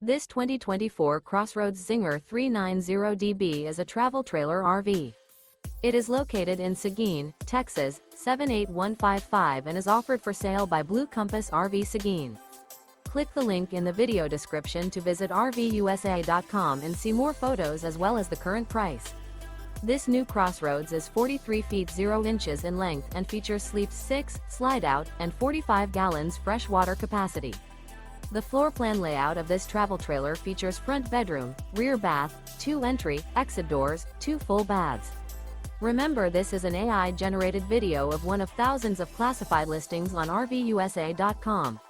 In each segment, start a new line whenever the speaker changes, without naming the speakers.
This 2024 CrossRoads Zinger 390DB is a travel trailer RV. It is located in Seguin, Texas, 78155 and is offered for sale by Blue Compass RV Seguin. Click the link in the video description to visit RVUSA.com and see more photos as well as the current price. This new CrossRoads is 43 feet 0 inches in length and features sleep 6, Slideout, and 45 gallons fresh water capacity. The floor plan layout of this travel trailer features front bedroom, rear bath, 2 entry, exit doors, 2 full baths. Remember, this is an AI-generated video of one of thousands of classified listings on RVUSA.com.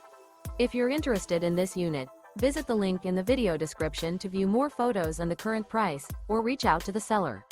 If you're interested in this unit, visit the link in the video description to view more photos and the current price, or reach out to the seller.